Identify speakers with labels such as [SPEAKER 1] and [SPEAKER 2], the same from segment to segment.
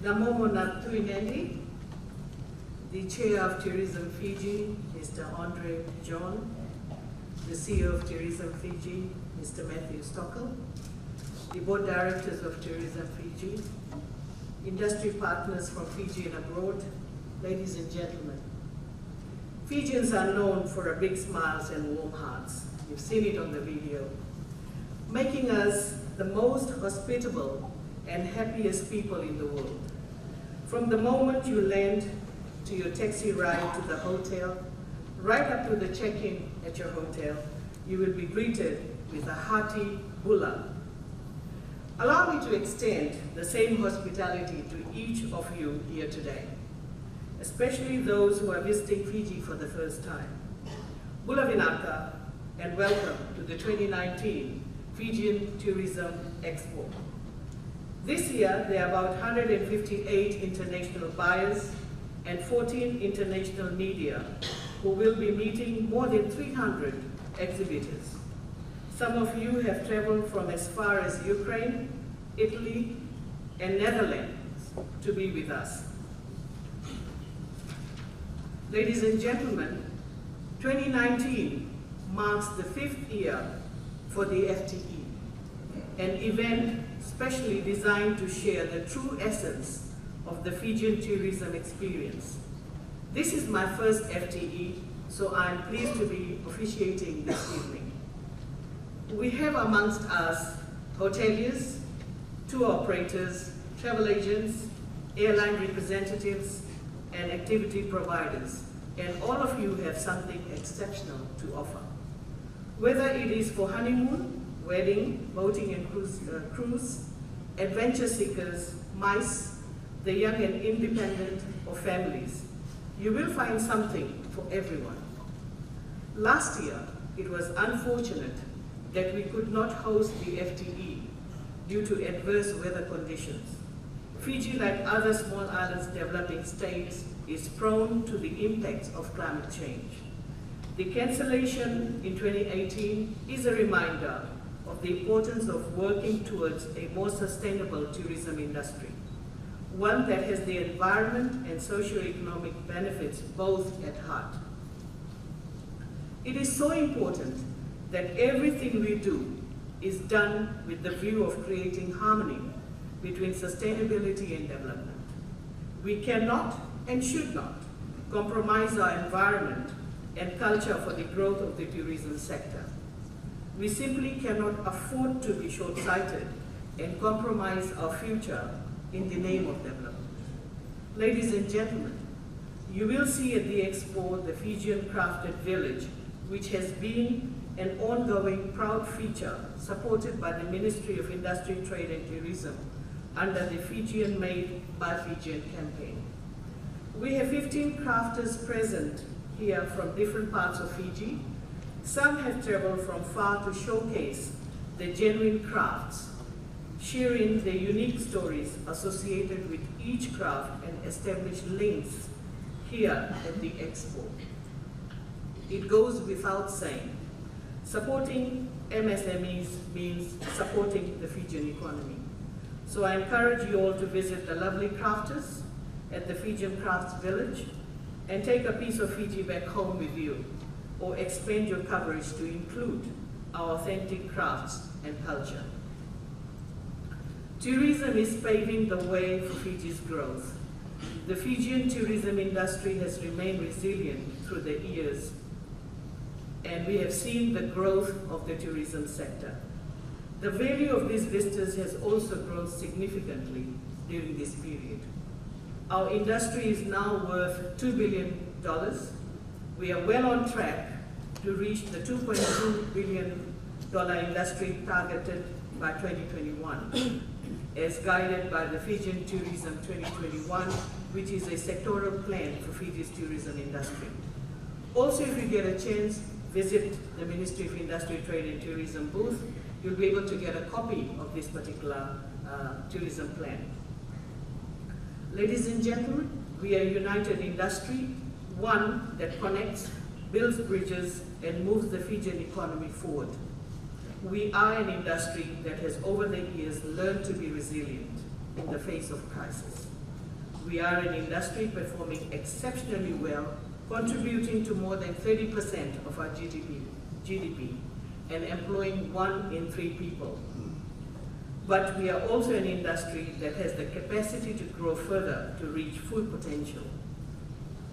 [SPEAKER 1] Namomonat Tuinendi, the Chair of Tourism Fiji, Mr. Andre John, the CEO of Tourism Fiji, Mr. Matthew Stockel, the Board Directors of Tourism Fiji, industry partners from Fiji and abroad, ladies and gentlemen. Fijians are known for big smiles and warm hearts. You've seen it on the video, making us the most hospitable and happiest people in the world. From the moment you land to your taxi ride to the hotel, right up to the check-in at your hotel, you will be greeted with a hearty bula. Allow me to extend the same hospitality to each of you here today, especially those who are visiting Fiji for the first time. Bula Vinaka, and welcome to the 2019 Fijian Tourism Expo. This year, there are about 158 international buyers and 14 international media who will be meeting more than 300 exhibitors. Some of you have traveled from as far as Ukraine, Italy, and Netherlands to be with us. Ladies and gentlemen, 2019 marks the 5th year for the FTE, an event specially designed to share the true essence of the Fijian tourism experience. This is my first FTE, so I'm pleased to be officiating this evening. We have amongst us hoteliers, tour operators, travel agents, airline representatives, and activity providers, and all of you have something exceptional to offer. Whether it is for honeymoon, wedding, boating and cruise, adventure seekers, MICE, the young and independent, or families, you will find something for everyone. Last year, it was unfortunate that we could not host the FTE due to adverse weather conditions. Fiji, like other small islands developing states, is prone to the impacts of climate change. The cancellation in 2018 is a reminder of the importance of working towards a more sustainable tourism industry, one that has the environment and socio-economic benefits both at heart. It is so important that everything we do is done with the view of creating harmony between sustainability and development. We cannot and should not compromise our environment and culture for the growth of the tourism sector. We simply cannot afford to be short-sighted and compromise our future in the name of development. Ladies and gentlemen, you will see at the Expo the Fijian Crafted Village, which has been an ongoing proud feature supported by the Ministry of Industry, Trade and Tourism under the Fijian Made by Fijian campaign. We have 15 crafters present here from different parts of Fiji. Some have traveled from far to showcase the genuine crafts, sharing the unique stories associated with each craft and establish links here at the Expo. It goes without saying, supporting MSMEs means supporting the Fijian economy. So I encourage you all to visit the lovely crafters at the Fijian Crafts Village and take a piece of Fiji back home with you, or expand your coverage to include our authentic crafts and culture. Tourism is paving the way for Fiji's growth. The Fijian tourism industry has remained resilient through the years, and we have seen the growth of the tourism sector. The value of these visitors has also grown significantly during this period. Our industry is now worth $2 billion. We are well on track to reach the $2.2 billion industry targeted by 2021, as guided by the Fijian Tourism 2021, which is a sectoral plan for Fiji's tourism industry. Also, if you get a chance, visit the Ministry of Industry, Trade and Tourism booth. You'll be able to get a copy of this particular tourism plan. Ladies and gentlemen, we are a united industry, one that connects, builds bridges, and moves the Fijian economy forward. We are an industry that has over the years learned to be resilient in the face of crisis. We are an industry performing exceptionally well, contributing to more than 30% of our GDP and employing 1 in 3 people. But we are also an industry that has the capacity to grow further to reach full potential.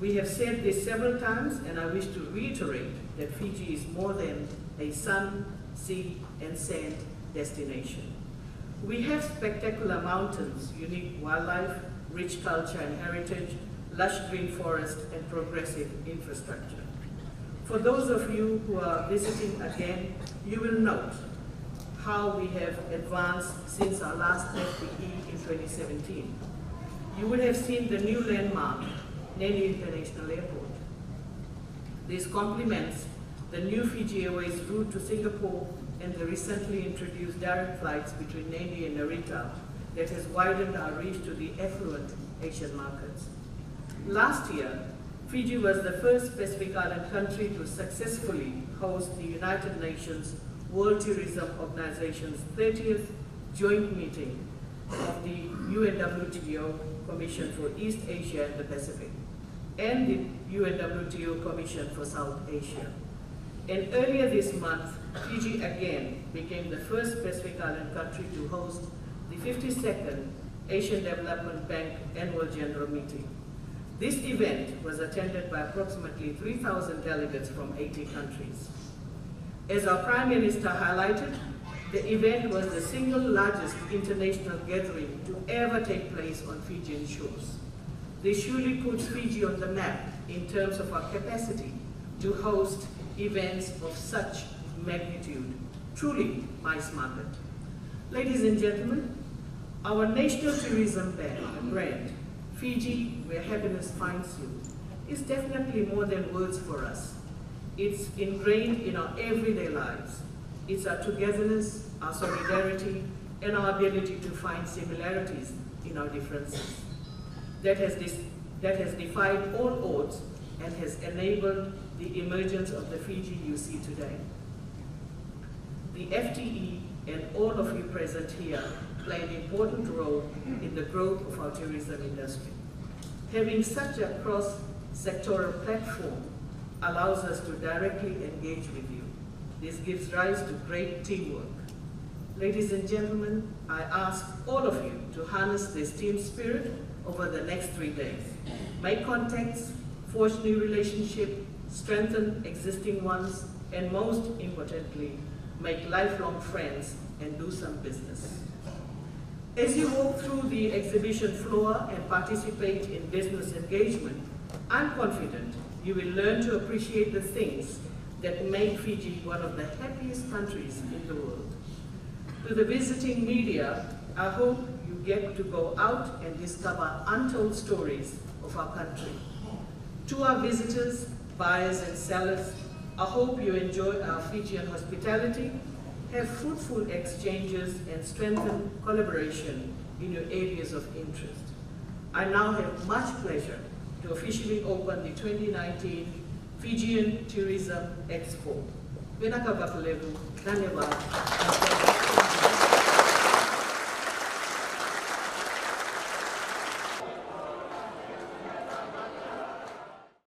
[SPEAKER 1] We have said this several times, and I wish to reiterate that Fiji is more than a sun, sea, and sand destination. We have spectacular mountains, unique wildlife, rich culture and heritage, lush green forest, and progressive infrastructure. For those of you who are visiting again, you will note how we have advanced since our last FTE in 2017. You would have seen the new landmark, Nene International Airport. This complements the new Fiji Airways route to Singapore and the recently introduced direct flights between Nene and Narita that has widened our reach to the affluent Asian markets. Last year, Fiji was the first Pacific Island country to successfully host the United Nations World Tourism Organization's 30th joint meeting of the UNWTO Commission for East Asia and the Pacific and the UNWTO Commission for South Asia. And earlier this month, Fiji again became the first Pacific Island country to host the 52nd Asian Development Bank Annual General Meeting. This event was attended by approximately 3,000 delegates from 80 countries. As our Prime Minister highlighted, the event was the single largest international gathering to ever take place on Fijian shores. This surely puts Fiji on the map in terms of our capacity to host events of such magnitude. Truly mass market. Ladies and gentlemen, our national tourism brand, Fiji, where happiness finds you, is definitely more than words for us. It's ingrained in our everyday lives. It's our togetherness, our solidarity, and our ability to find similarities in our differences. That has defied all odds and has enabled the emergence of the Fiji you see today. The FTE and all of you present here play an important role in the growth of our tourism industry. Having such a cross-sectoral platform allows us to directly engage with you. This gives rise to great teamwork. Ladies and gentlemen, I ask all of you to harness this team spirit over the next 3 days. Make contacts, forge new relationships, strengthen existing ones, and most importantly, make lifelong friends and do some business. As you walk through the exhibition floor and participate in business engagement, I'm confident you will learn to appreciate the things that make Fiji one of the happiest countries in the world. To the visiting media, I hope you get to go out and discover untold stories of our country. To our visitors, buyers and sellers, I hope you enjoy our Fijian hospitality, have fruitful exchanges and strengthen collaboration in your areas of interest. I now have much pleasure to officially open the 2019 Fijian Tourism Expo. Vinaka Bakalegu, Dhanyavad.